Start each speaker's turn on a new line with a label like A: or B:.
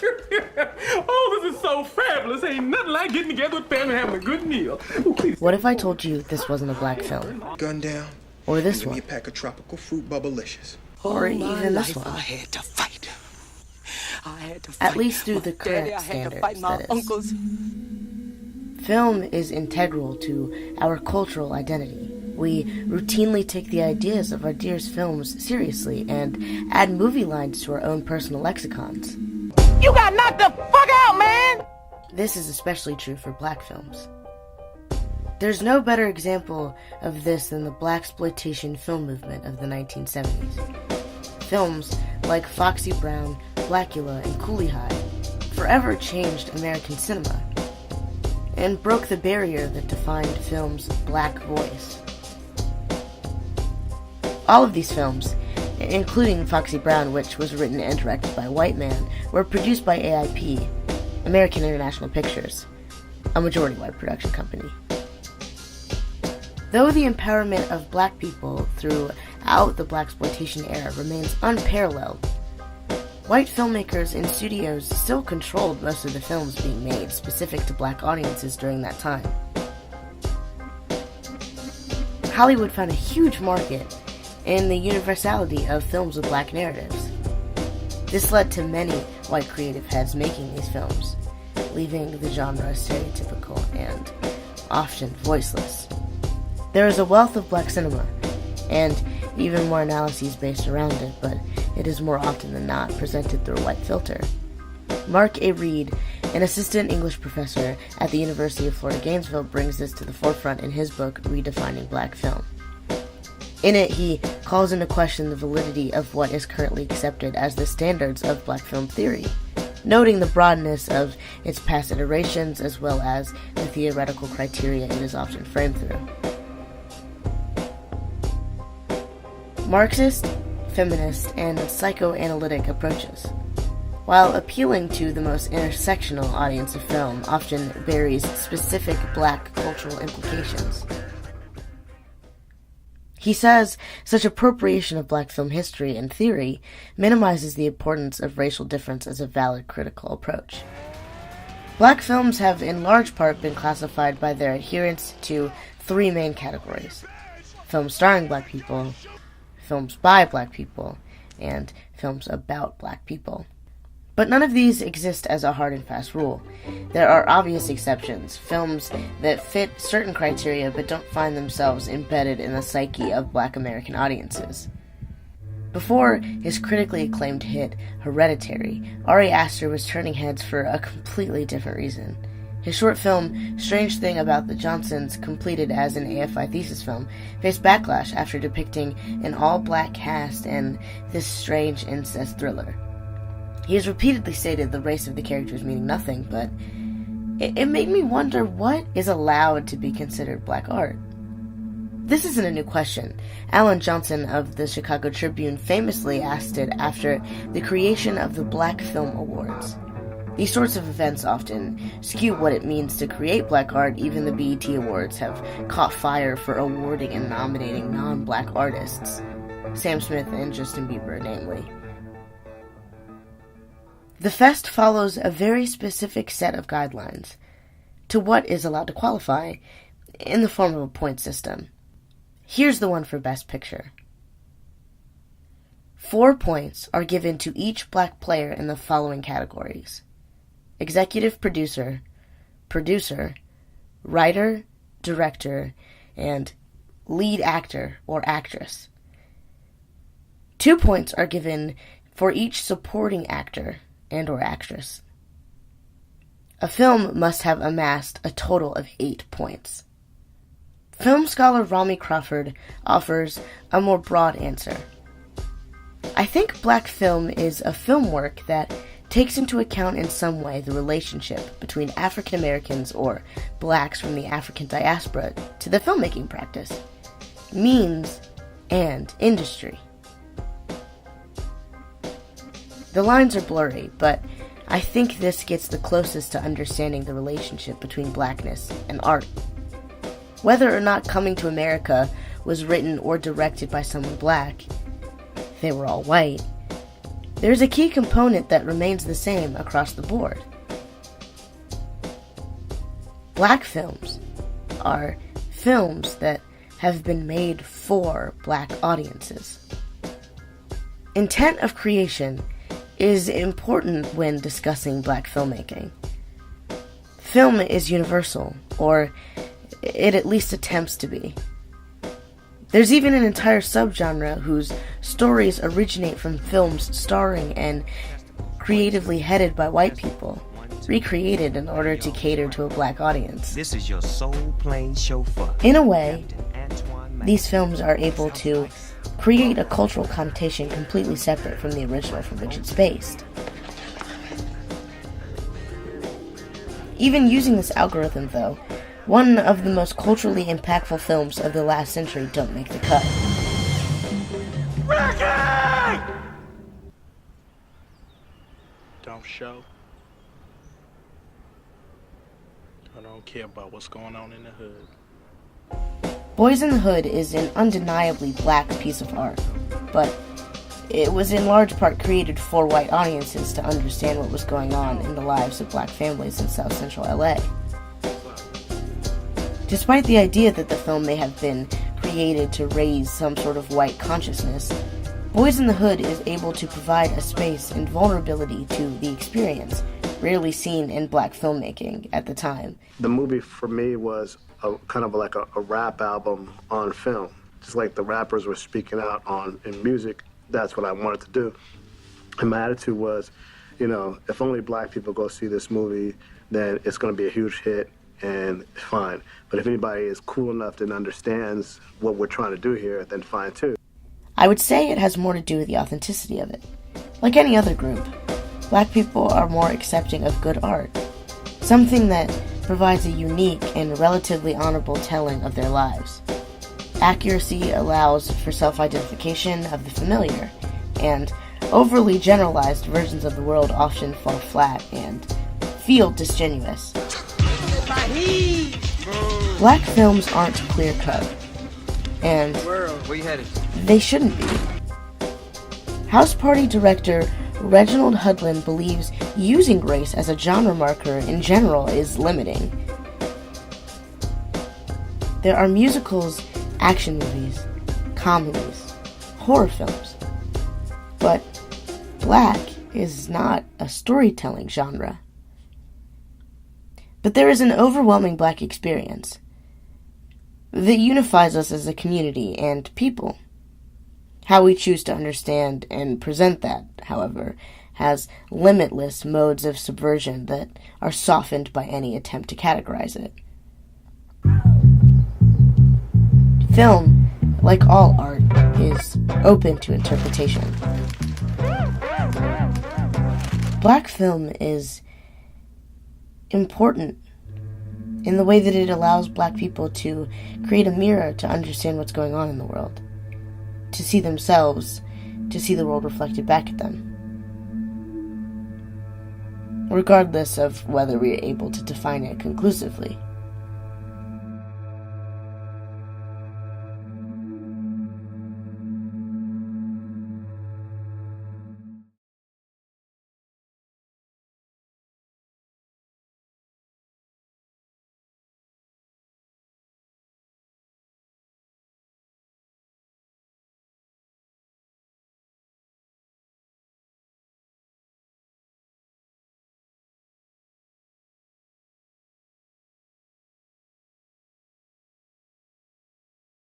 A: Oh, this is so fabulous. Ain't nothing like getting together with family and having a good meal. Ooh, please.
B: What if I told you this wasn't a black film?
C: Gun down.
B: Or this
C: Give
B: one?
C: me a pack of tropical fruit bubblicious.
B: Or even this one?
D: I had to fight.
B: At least through the current standards, that is. Film is integral to our cultural identity. We routinely take the ideas of our dearest films seriously and add movie lines to our own personal lexicons.
D: You got knocked the fuck out, man!
B: This is especially true for black films. There's no better example of this than the blaxploitation film movement of the 1970s. Films like Foxy Brown, Blackula, and Coolie High forever changed American cinema and broke the barrier that defined film's black voice. All of these films, including Foxy Brown, which was written and directed by a white man, were produced by AIP, American International Pictures, a majority white production company. Though the empowerment of black people throughout the blaxploitation era remains unparalleled, white filmmakers and studios still controlled most of the films being made specific to black audiences during that time. Hollywood found a huge market in the universality of films with black narratives. This led to many white creative heads making these films, leaving the genre stereotypical and often voiceless. There is a wealth of black cinema, and even more analyses based around it, but it is more often than not presented through a white filter. Mark A. Reed, an assistant English professor at the University of Florida Gainesville, brings this to the forefront in his book, Redefining Black Film. In it, he calls into question the validity of what is currently accepted as the standards of black film theory, noting the broadness of its past iterations as well as the theoretical criteria it is often framed through. Marxist, feminist, and psychoanalytic approaches, while appealing to the most intersectional audience of film, often buries specific black cultural implications. He says such appropriation of black film history and theory minimizes the importance of racial difference as a valid critical approach. Black films have in large part been classified by their adherents to three main categories: films starring black people, films by black people, and films about black people. But none of these exist as a hard and fast rule. There are obvious exceptions, films that fit certain criteria but don't find themselves embedded in the psyche of black American audiences. Before his critically acclaimed hit, Hereditary, Ari Aster was turning heads for a completely different reason. His short film, Strange Thing About the Johnsons, completed as an AFI thesis film, faced backlash after depicting an all-black cast and this strange incest thriller. He has repeatedly stated the race of the characters meaning nothing, but it made me wonder what is allowed to be considered black art. This isn't a new question. Alan Johnson of the Chicago Tribune famously asked it after the creation of the Black Film Awards. These sorts of events often skew what it means to create black art. Even the BET Awards have caught fire for awarding and nominating non-black artists, Sam Smith and Justin Bieber namely. The fest follows a very specific set of guidelines to what is allowed to qualify in the form of a point system. Here's the one for Best Picture. 4 points are given to each black player in the following categories: executive producer, producer, writer, director, and lead actor or actress. 2 points are given for each supporting actor and or actress. A film must have amassed a total of 8 points. Film scholar Rami Crawford offers a more broad answer. I think black film is a film work that takes into account in some way the relationship between African Americans or blacks from the African diaspora to the filmmaking practice, means, and industry. The lines are blurry, but I think this gets the closest to understanding the relationship between blackness and art. Whether or not Coming to America was written or directed by someone black, they were all white, there's a key component that remains the same across the board. Black films are films that have been made for black audiences. Intent of creation is important when discussing black filmmaking. Film is universal, or it at least attempts to be. There's even an entire subgenre whose stories originate from films starring and creatively headed by white people, recreated in order to cater to a black audience.
E: This is your soul plane chauffeur.
B: In a way, these films are able to create a cultural connotation completely separate from the original from which it's based. Even using this algorithm, though, one of the most culturally impactful films of the last century don't make the cut.
A: Ricky!
F: Don't show. I don't care about what's going on in the hood.
B: Boys in the Hood is an undeniably black piece of art, but it was in large part created for white audiences to understand what was going on in the lives of black families in South Central LA. Despite the idea that the film may have been created to raise some sort of white consciousness, Boys in the Hood is able to provide a space and vulnerability to the experience, rarely seen in black filmmaking at the time.
G: The movie for me was kind of like a rap album on film. Just like the rappers were speaking out in music, that's what I wanted to do. And my attitude was, if only black people go see this movie, then it's going to be a huge hit and fine. But if anybody is cool enough and understands what we're trying to do here, then fine too.
B: I would say it has more to do with the authenticity of it. Like any other group, black people are more accepting of good art, something that provides a unique and relatively honorable telling of their lives. Accuracy allows for self-identification of the familiar, and overly generalized versions of the world often fall flat and feel disingenuous. Black films aren't clear-cut, and they shouldn't be. House Party director Reginald Hudlin believes using race as a genre marker in general is limiting. There are musicals, action movies, comedies, horror films, but black is not a storytelling genre. But there is an overwhelming black experience that unifies us as a community and people. How we choose to understand and present that, however, has limitless modes of subversion that are softened by any attempt to categorize it. Film, like all art, is open to interpretation. Black film is important in the way that it allows black people to create a mirror to understand what's going on in the world, to see themselves, to see the world reflected back at them. Regardless of whether we are able to define it conclusively.